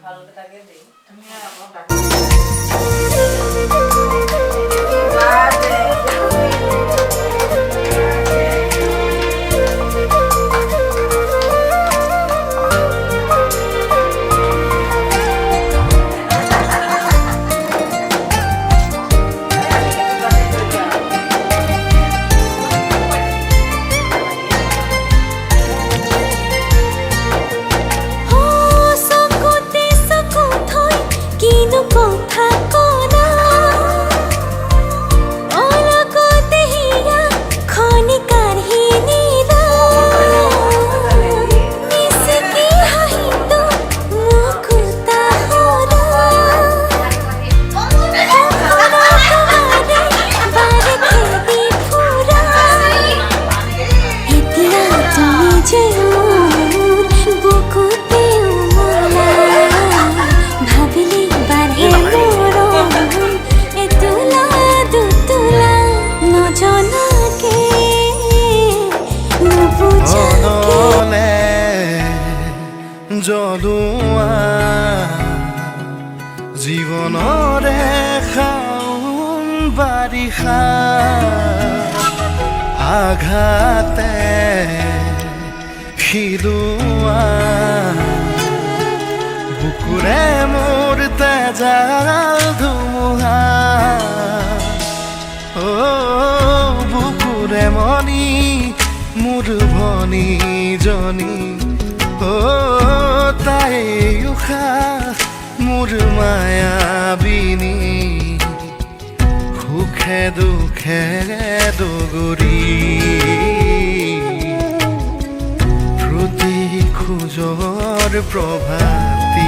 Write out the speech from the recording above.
ভালকে তাকে দেই তুমি জলোৱা জীৱনৰে শাওন বাৰিষা আঘাতে সিলোৱা বুকুৰে মোৰ তেজাল ধুমুহা বুকুৰে মনি মোৰ ভনীজনী তাই উশাহ মোৰ মায়াবিনী সুখে দুখে দগৰি প্ৰতি খোজৰ প্ৰভাতী